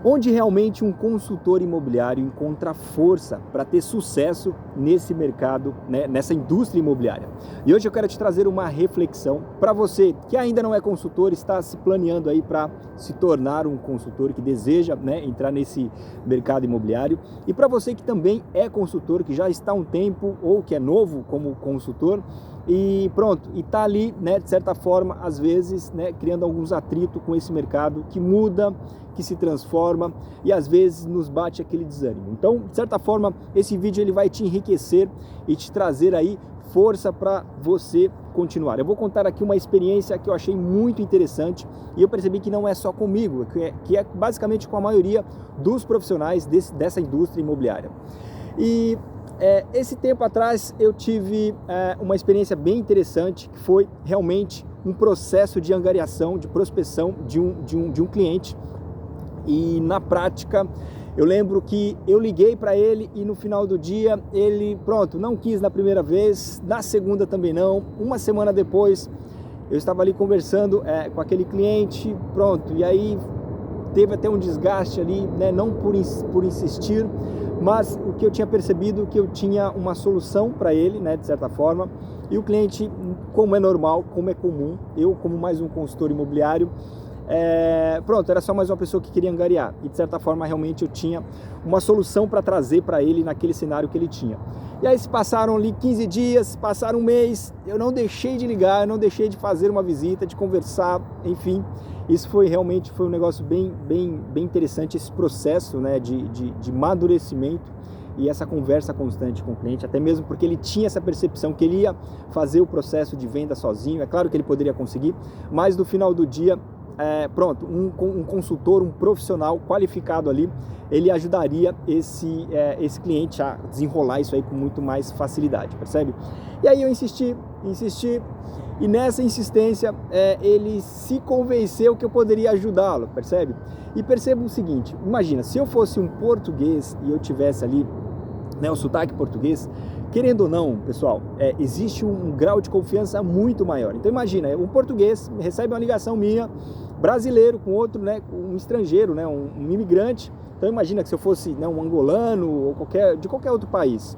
onde realmente um consultor imobiliário encontra força para ter sucesso nesse mercado, né, nessa indústria imobiliária. E hoje eu quero te trazer uma reflexão para você que ainda não é consultor, está se planeando aí para se tornar um consultor, que deseja, né, entrar nesse mercado imobiliário, e para você que também é consultor, que já está há um tempo ou que é novo como consultor, e pronto, e tá ali, né, de certa forma, às vezes, né, criando alguns atritos com esse mercado que muda, que se transforma e às vezes nos bate aquele desânimo. Então, de certa forma, esse vídeo ele vai te enriquecer e te trazer aí força para você continuar. Eu vou contar aqui uma experiência que eu achei muito interessante e eu percebi que não é só comigo, que é basicamente com a maioria dos profissionais dessa indústria imobiliária. E esse tempo atrás eu tive uma experiência bem interessante, que foi realmente um processo de angariação, de prospecção de um cliente. E na prática eu lembro que eu liguei para ele e no final do dia ele, pronto, não quis na primeira vez, na segunda também não. Uma semana depois eu estava ali conversando com aquele cliente, pronto, e aí teve até um desgaste ali, né, não por insistir, mas o que eu tinha percebido que eu tinha uma solução para ele, né, de certa forma, e o cliente, como é normal, como é comum, eu como mais um consultor imobiliário, pronto, era só mais uma pessoa que queria angariar, e de certa forma realmente eu tinha uma solução para trazer para ele naquele cenário que ele tinha. E aí se passaram ali 15 dias, passaram um mês, eu não deixei de ligar, eu não deixei de fazer uma visita, de conversar, enfim, isso foi realmente um negócio bem interessante, esse processo, né, de amadurecimento e essa conversa constante com o cliente, até mesmo porque ele tinha essa percepção que ele ia fazer o processo de venda sozinho. É claro que ele poderia conseguir, mas no final do dia, pronto, um consultor, um profissional qualificado ali, ele ajudaria esse cliente a desenrolar isso aí com muito mais facilidade, percebe? E aí eu insisti, e nessa insistência ele se convenceu que eu poderia ajudá-lo, percebe? E perceba o seguinte, imagina, se eu fosse um português e eu tivesse ali, né, o sotaque português, querendo ou não, pessoal, existe um grau de confiança muito maior. Então imagina, um português recebe uma ligação minha, brasileiro com outro, né, um estrangeiro, né, um imigrante. Então imagina que se eu fosse, né, um angolano ou de qualquer outro país.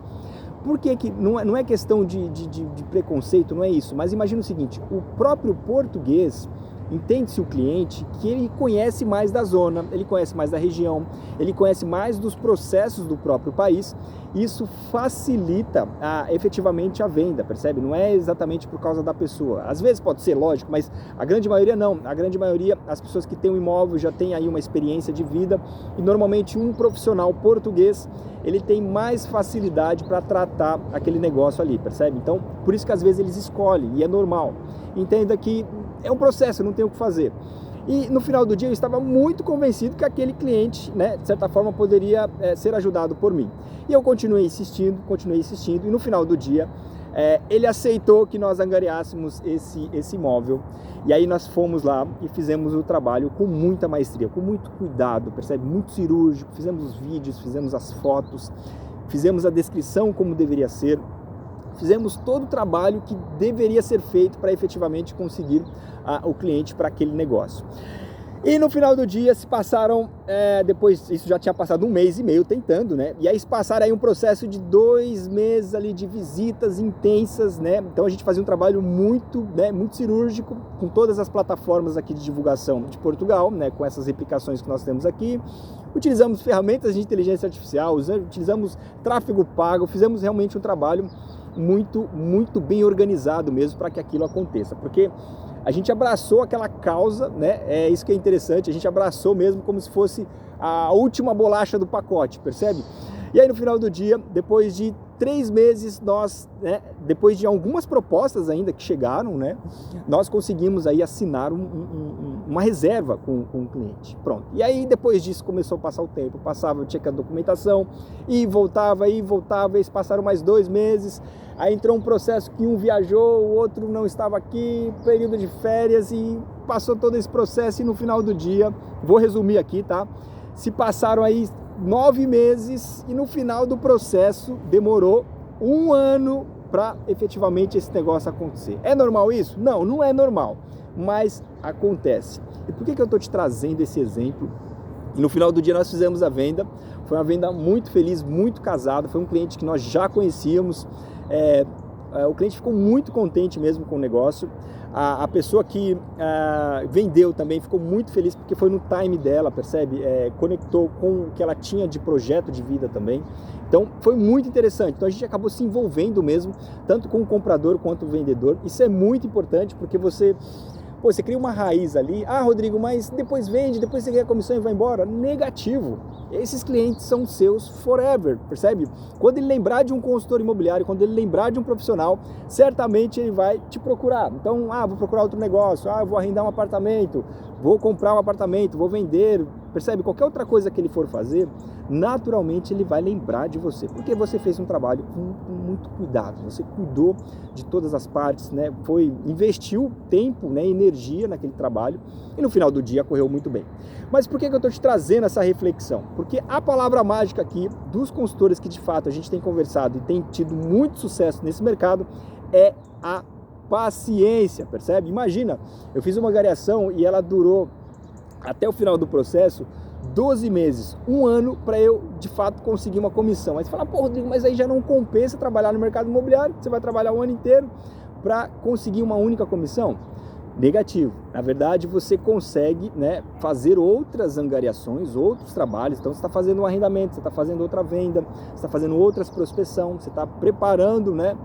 Por que não é questão de preconceito, não é isso, mas imagina o seguinte, o próprio português, entende-se o cliente que ele conhece mais da zona, ele conhece mais da região, ele conhece mais dos processos do próprio país. Isso facilita efetivamente a venda, percebe? Não é exatamente por causa da pessoa. Às vezes pode ser, lógico, mas a grande maioria não. A grande maioria, as pessoas que têm um imóvel já têm aí uma experiência de vida e normalmente um profissional português, ele tem mais facilidade para tratar aquele negócio ali, percebe? Então, por isso que às vezes eles escolhem e é normal. Entenda que é um processo, não tem o que fazer. E no final do dia eu estava muito convencido que aquele cliente, né, de certa forma poderia ser ajudado por mim. E eu continuei insistindo, e no final do dia ele aceitou que nós angariássemos esse imóvel. E aí nós fomos lá e fizemos o trabalho com muita maestria, com muito cuidado, percebe? Muito cirúrgico, fizemos os vídeos, fizemos as fotos, fizemos a descrição como deveria ser, fizemos todo o trabalho que deveria ser feito para efetivamente conseguir o cliente para aquele negócio. E no final do dia se passaram, depois, isso já tinha passado 1 mês e meio tentando, né? E aí se passaram aí um processo de 2 meses ali de visitas intensas, né? Então a gente fazia um trabalho muito cirúrgico com todas as plataformas aqui de divulgação de Portugal, né? Com essas replicações que nós temos aqui. Utilizamos ferramentas de inteligência artificial, utilizamos tráfego pago, fizemos realmente um trabalho muito bem organizado mesmo para que aquilo aconteça, porque a gente abraçou aquela causa, né? É isso que é interessante, a gente abraçou mesmo como se fosse a última bolacha do pacote, percebe? E aí no final do dia, depois de 3 meses, nós, né, depois de algumas propostas ainda que chegaram, né, nós conseguimos aí assinar uma reserva com o cliente. Pronto. E aí depois disso começou a passar o tempo, passava, tinha que a documentação e voltava, e se passaram mais 2 meses, aí entrou um processo que um viajou, o outro não estava aqui, período de férias, e passou todo esse processo e no final do dia, vou resumir aqui, tá? Se passaram aí 9 meses e no final do processo demorou 1 ano para efetivamente esse negócio acontecer. É normal isso? Não, não é normal, mas acontece. E por que eu estou te trazendo esse exemplo E no final do dia nós fizemos a venda, foi uma venda muito feliz, muito casada, foi um cliente que nós já conhecíamos, o cliente ficou muito contente mesmo com o negócio, a pessoa que vendeu também ficou muito feliz porque foi no time dela, percebe? Conectou com o que ela tinha de projeto de vida também, então foi muito interessante, então a gente acabou se envolvendo mesmo, tanto com o comprador quanto o vendedor, isso é muito importante porque você cria uma raiz ali. Ah, Rodrigo, mas depois vende, depois você ganha a comissão e vai embora. Negativo. Esses clientes são seus forever, percebe? Quando ele lembrar de um consultor imobiliário, quando ele lembrar de um profissional, certamente ele vai te procurar. Então, vou procurar outro negócio, vou arrendar um apartamento, vou comprar um apartamento, vou vender, percebe? Qualquer outra coisa que ele for fazer, naturalmente ele vai lembrar de você, porque você fez um trabalho com muito cuidado, você cuidou de todas as partes, né? Investiu tempo, né, energia naquele trabalho e no final do dia correu muito bem. Mas por que eu estou te trazendo essa reflexão? Porque a palavra mágica aqui dos consultores que de fato a gente tem conversado e tem tido muito sucesso nesse mercado é a paciência, percebe? Imagina, eu fiz uma angariação e ela durou até o final do processo 12 meses, um ano para eu de fato conseguir uma comissão. Aí você fala, pô, Rodrigo, mas aí já não compensa trabalhar no mercado imobiliário, você vai trabalhar o ano inteiro para conseguir uma única comissão? Negativo. Na verdade, você consegue, né, fazer outras angariações, outros trabalhos. Então, você está fazendo um arrendamento, você está fazendo outra venda, você está fazendo outras prospecção, você está preparando, né,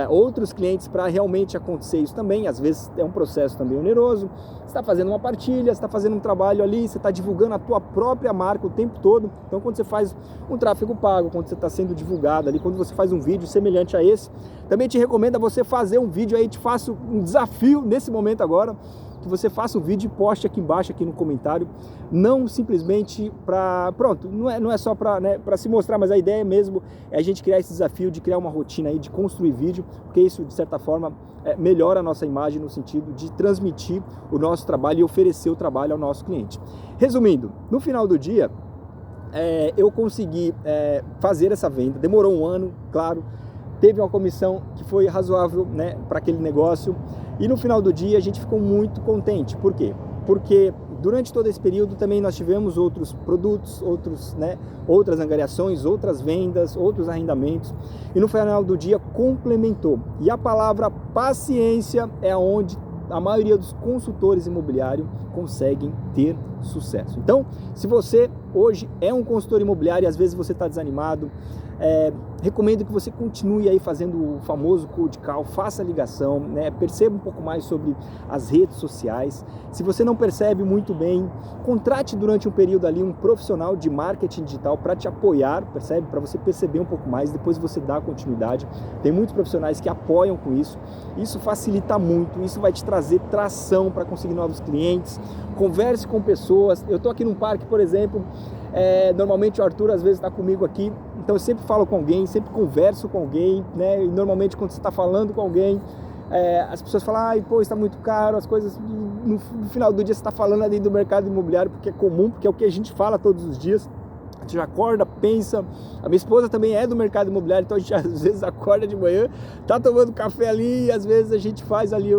outros clientes para realmente acontecer isso também. Às vezes é um processo também oneroso. Você está fazendo uma partilha, você está fazendo um trabalho ali, você está divulgando a tua própria marca o tempo todo. Então, quando você faz um tráfego pago, quando você está sendo divulgado ali, quando você faz um vídeo semelhante a esse, também te recomendo a você fazer um vídeo aí, te faço um desafio nesse momento agora, que você faça um vídeo e poste aqui embaixo, aqui no comentário, não simplesmente para, pronto, não é só para, né, para se mostrar, mas a ideia mesmo é a gente criar esse desafio de criar uma rotina aí, de construir vídeo, porque isso de certa forma melhora a nossa imagem no sentido de transmitir o nosso trabalho e oferecer o trabalho ao nosso cliente. Resumindo, no final do dia, eu consegui fazer essa venda, demorou um ano, claro, teve uma comissão que foi razoável, né, para aquele negócio e no final do dia a gente ficou muito contente. Por quê? Porque durante todo esse período também nós tivemos outros produtos, outras angariações, outras vendas, outros arrendamentos e no final do dia complementou. E a palavra paciência é onde a maioria dos consultores imobiliários conseguem ter sucesso. Então, se você hoje é um consultor imobiliário e às vezes você está desanimado, recomendo que você continue aí fazendo o famoso cold call, faça a ligação, né? Perceba um pouco mais sobre as redes sociais. Se você não percebe muito bem, contrate durante um período ali um profissional de marketing digital para te apoiar, percebe? Para você perceber um pouco mais, depois você dá continuidade. Tem muitos profissionais que apoiam com isso. Isso facilita muito, isso vai te trazer tração para conseguir novos clientes. Converse com pessoas. Eu estou aqui num parque, por exemplo, normalmente o Arthur às vezes está comigo aqui, então eu sempre falo com alguém, sempre converso com alguém, né? E normalmente quando você está falando com alguém, as pessoas falam, ai, pô, está muito caro, as coisas, no final do dia você está falando ali do mercado imobiliário, porque é comum, porque é o que a gente fala todos os dias. A gente acorda, pensa, a minha esposa também é do mercado imobiliário, então a gente às vezes acorda de manhã, tá tomando café ali e às vezes a gente faz ali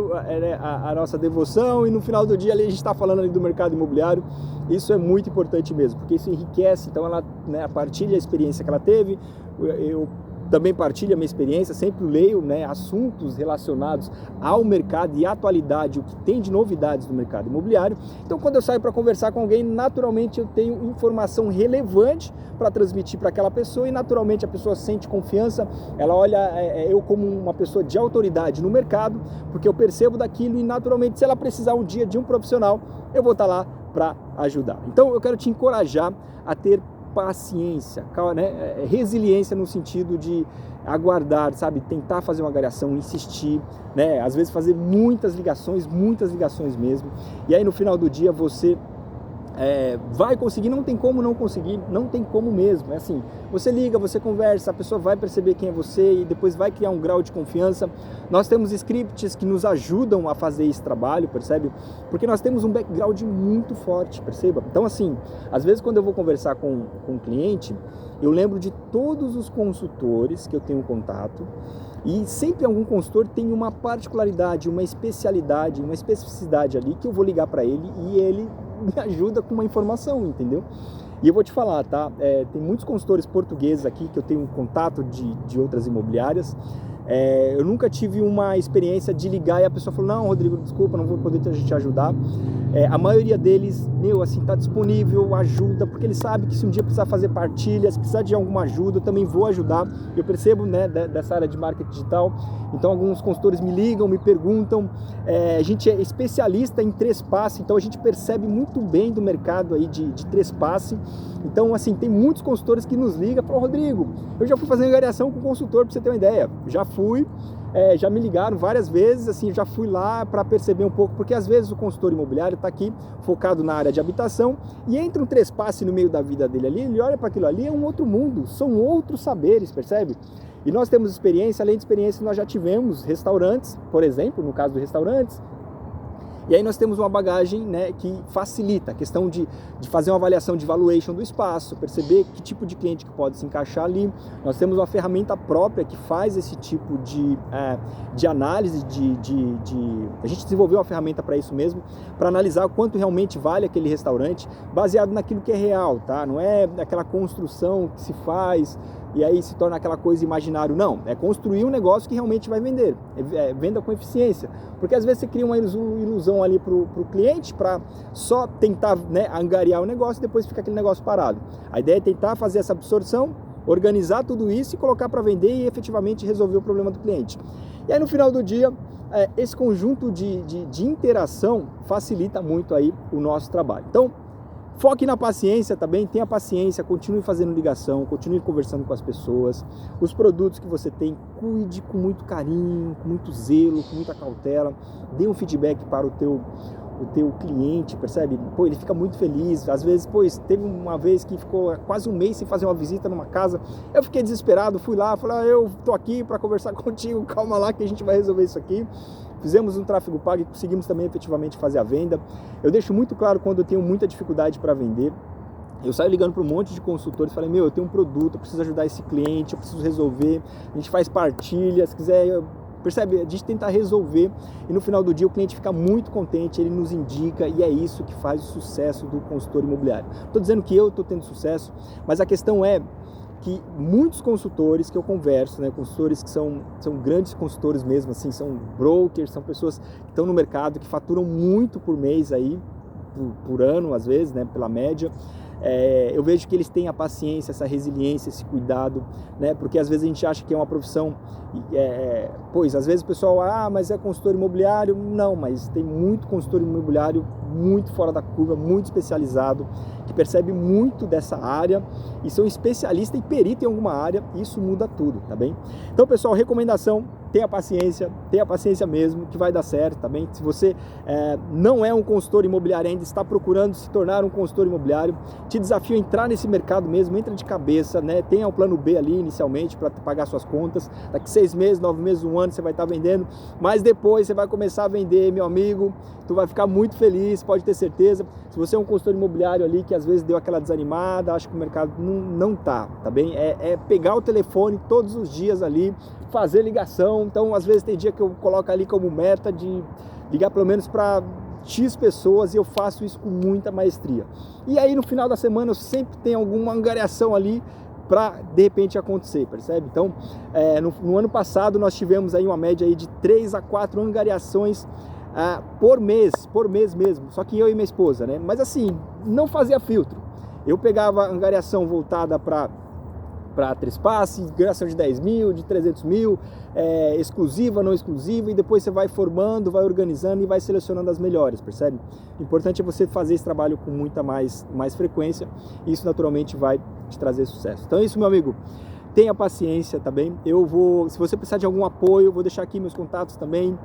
a nossa devoção e no final do dia ali a gente está falando ali do mercado imobiliário. Isso é muito importante mesmo, porque isso enriquece, então ela, né, partilha a experiência que ela teve, eu também partilho a minha experiência, sempre leio, né, assuntos relacionados ao mercado e à atualidade, o que tem de novidades no mercado imobiliário. Então, quando eu saio para conversar com alguém, naturalmente eu tenho informação relevante para transmitir para aquela pessoa e naturalmente a pessoa sente confiança, ela olha eu como uma pessoa de autoridade no mercado, porque eu percebo daquilo e naturalmente se ela precisar um dia de um profissional, eu vou estar lá para ajudar. Então, eu quero te encorajar a ter paciência, né? Resiliência no sentido de aguardar, sabe? Tentar fazer uma angariação, insistir, né? Às vezes fazer muitas ligações mesmo. E aí no final do dia você vai conseguir, não tem como não conseguir, não tem como mesmo. É assim, você liga, você conversa, a pessoa vai perceber quem é você e depois vai criar um grau de confiança. Nós temos scripts que nos ajudam a fazer esse trabalho, percebe? Porque nós temos um background muito forte, perceba? Então assim, às vezes quando eu vou conversar com um cliente, eu lembro de todos os consultores que eu tenho contato e sempre algum consultor tem uma particularidade, uma especialidade, uma especificidade ali que eu vou ligar para ele e ele me ajuda com uma informação, entendeu? E eu vou te falar, tá? Tem muitos consultores portugueses aqui que eu tenho contato de outras imobiliárias. Eu nunca tive uma experiência de ligar e a pessoa falou, não, Rodrigo, desculpa, não vou poder te ajudar. A maioria deles, assim, tá disponível, ajuda, porque ele sabe que se um dia precisar fazer partilhas, precisar de alguma ajuda, eu também vou ajudar. Eu percebo, né, dessa área de marketing digital. Então, alguns consultores me ligam, me perguntam. A gente é especialista em trespasse, então a gente percebe muito bem do mercado aí de trespasse. Então, assim, tem muitos consultores que nos ligam, falam, Rodrigo, eu já fui fazer angariação com consultor, para você ter uma ideia. Já fui, já me ligaram várias vezes, assim, já fui lá para perceber um pouco, porque às vezes o consultor imobiliário está aqui focado na área de habitação e entra um trespasse no meio da vida dele ali, ele olha para aquilo ali, é um outro mundo, são outros saberes, percebe? E nós temos experiência, além de experiência, nós já tivemos restaurantes, por exemplo, no caso de restaurantes. E aí nós temos uma bagagem, né, que facilita a questão de fazer uma avaliação de valuation do espaço, perceber que tipo de cliente que pode se encaixar ali. Nós temos uma ferramenta própria que faz esse tipo de análise, a gente desenvolveu uma ferramenta para isso mesmo, para analisar quanto realmente vale aquele restaurante, baseado naquilo que é real, tá? Não é aquela construção que se faz e aí se torna aquela coisa imaginário, não, é construir um negócio que realmente vai vender, venda com eficiência, porque às vezes você cria uma ilusão ali para o cliente, para só tentar, né, angariar o negócio e depois fica aquele negócio parado. A ideia é tentar fazer essa absorção, organizar tudo isso e colocar para vender e efetivamente resolver o problema do cliente. E aí no final do dia, esse conjunto de interação facilita muito aí o nosso trabalho. Então, foque na paciência também, tenha paciência, continue fazendo ligação, continue conversando com as pessoas. Os produtos que você tem, cuide com muito carinho, com muito zelo, com muita cautela. Dê um feedback para o teu cliente, percebe? Pô, ele fica muito feliz. Às vezes, teve uma vez que ficou quase um mês sem fazer uma visita numa casa. Eu fiquei desesperado, fui lá, falei, eu tô aqui para conversar contigo, calma lá que a gente vai resolver isso aqui. Fizemos um tráfego pago e conseguimos também efetivamente fazer a venda. Eu deixo muito claro quando eu tenho muita dificuldade para vender. Eu saio ligando para um monte de consultores e falei, eu tenho um produto, eu preciso ajudar esse cliente, eu preciso resolver. A gente faz partilha, se quiser, percebe? A gente tenta resolver e no final do dia o cliente fica muito contente, ele nos indica e é isso que faz o sucesso do consultor imobiliário. Estou dizendo que eu estou tendo sucesso, mas a questão é que muitos consultores que eu converso, né, consultores que são grandes consultores mesmo, assim, são brokers, são pessoas que estão no mercado, que faturam muito por mês aí, por ano às vezes, né, pela média. Eu vejo que eles têm a paciência, essa resiliência, esse cuidado, né, porque às vezes a gente acha que é uma profissão, às vezes o pessoal, mas é consultor imobiliário. Não, mas tem muito consultor imobiliário muito fora da curva, muito especializado, que percebe muito dessa área e são especialistas e perito em alguma área, e isso muda tudo, tá bem? Então, pessoal, recomendação, tenha paciência mesmo, que vai dar certo, tá bem? Se você não é um consultor imobiliário ainda, está procurando se tornar um consultor imobiliário, te desafio a entrar nesse mercado mesmo, entra de cabeça, né? Tenha o plano B ali inicialmente para pagar suas contas, daqui 6 meses, 9 meses, 1 ano você vai estar vendendo, mas depois você vai começar a vender, meu amigo, tu vai ficar muito feliz, pode ter certeza. Se você é um consultor imobiliário ali que às vezes deu aquela desanimada, acho que o mercado não tá bem? É pegar o telefone todos os dias ali, fazer ligação. Então às vezes tem dia que eu coloco ali como meta de ligar pelo menos para X pessoas e eu faço isso com muita maestria. E aí no final da semana eu sempre tenho alguma angariação ali para de repente acontecer, percebe? Então no ano passado nós tivemos aí uma média aí de 3 a 4 angariações por mês mesmo, só que eu e minha esposa, né? Mas assim, não fazia filtro. Eu pegava angariação voltada para trespasse, angariação de 10 mil, de 300 mil, exclusiva, não exclusiva, e depois você vai formando, vai organizando e vai selecionando as melhores, percebe? O importante é você fazer esse trabalho com muita mais frequência, e isso naturalmente vai te trazer sucesso. Então é isso, meu amigo. Tenha paciência, tá bem? Se você precisar de algum apoio, eu vou deixar aqui meus contatos também.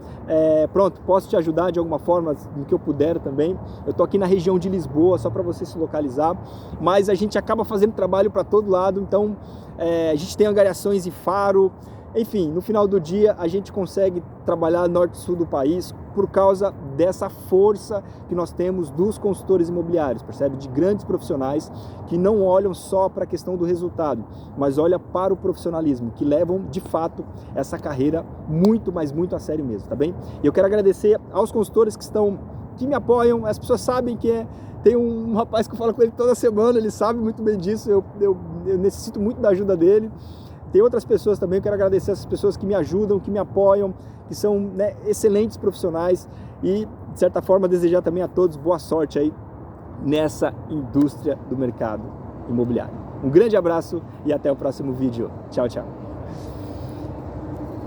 Pronto, posso te ajudar de alguma forma, no que eu puder também. Eu tô aqui na região de Lisboa, só para você se localizar. Mas a gente acaba fazendo trabalho para todo lado, então a gente tem angariações em Faro. Enfim, no final do dia a gente consegue trabalhar norte e sul do país por causa dessa força que nós temos dos consultores imobiliários, percebe? De grandes profissionais que não olham só para a questão do resultado, mas olham para o profissionalismo, que levam de fato essa carreira muito, mas muito a sério mesmo, tá bem? E eu quero agradecer aos consultores que estão que me apoiam, as pessoas sabem que tem um rapaz que eu falo com ele toda semana, ele sabe muito bem disso, eu necessito muito da ajuda dele. Tem outras pessoas também, eu quero agradecer essas pessoas que me ajudam, que me apoiam, que são, né, excelentes profissionais e, de certa forma, desejar também a todos boa sorte aí nessa indústria do mercado imobiliário. Um grande abraço e até o próximo vídeo. Tchau, tchau.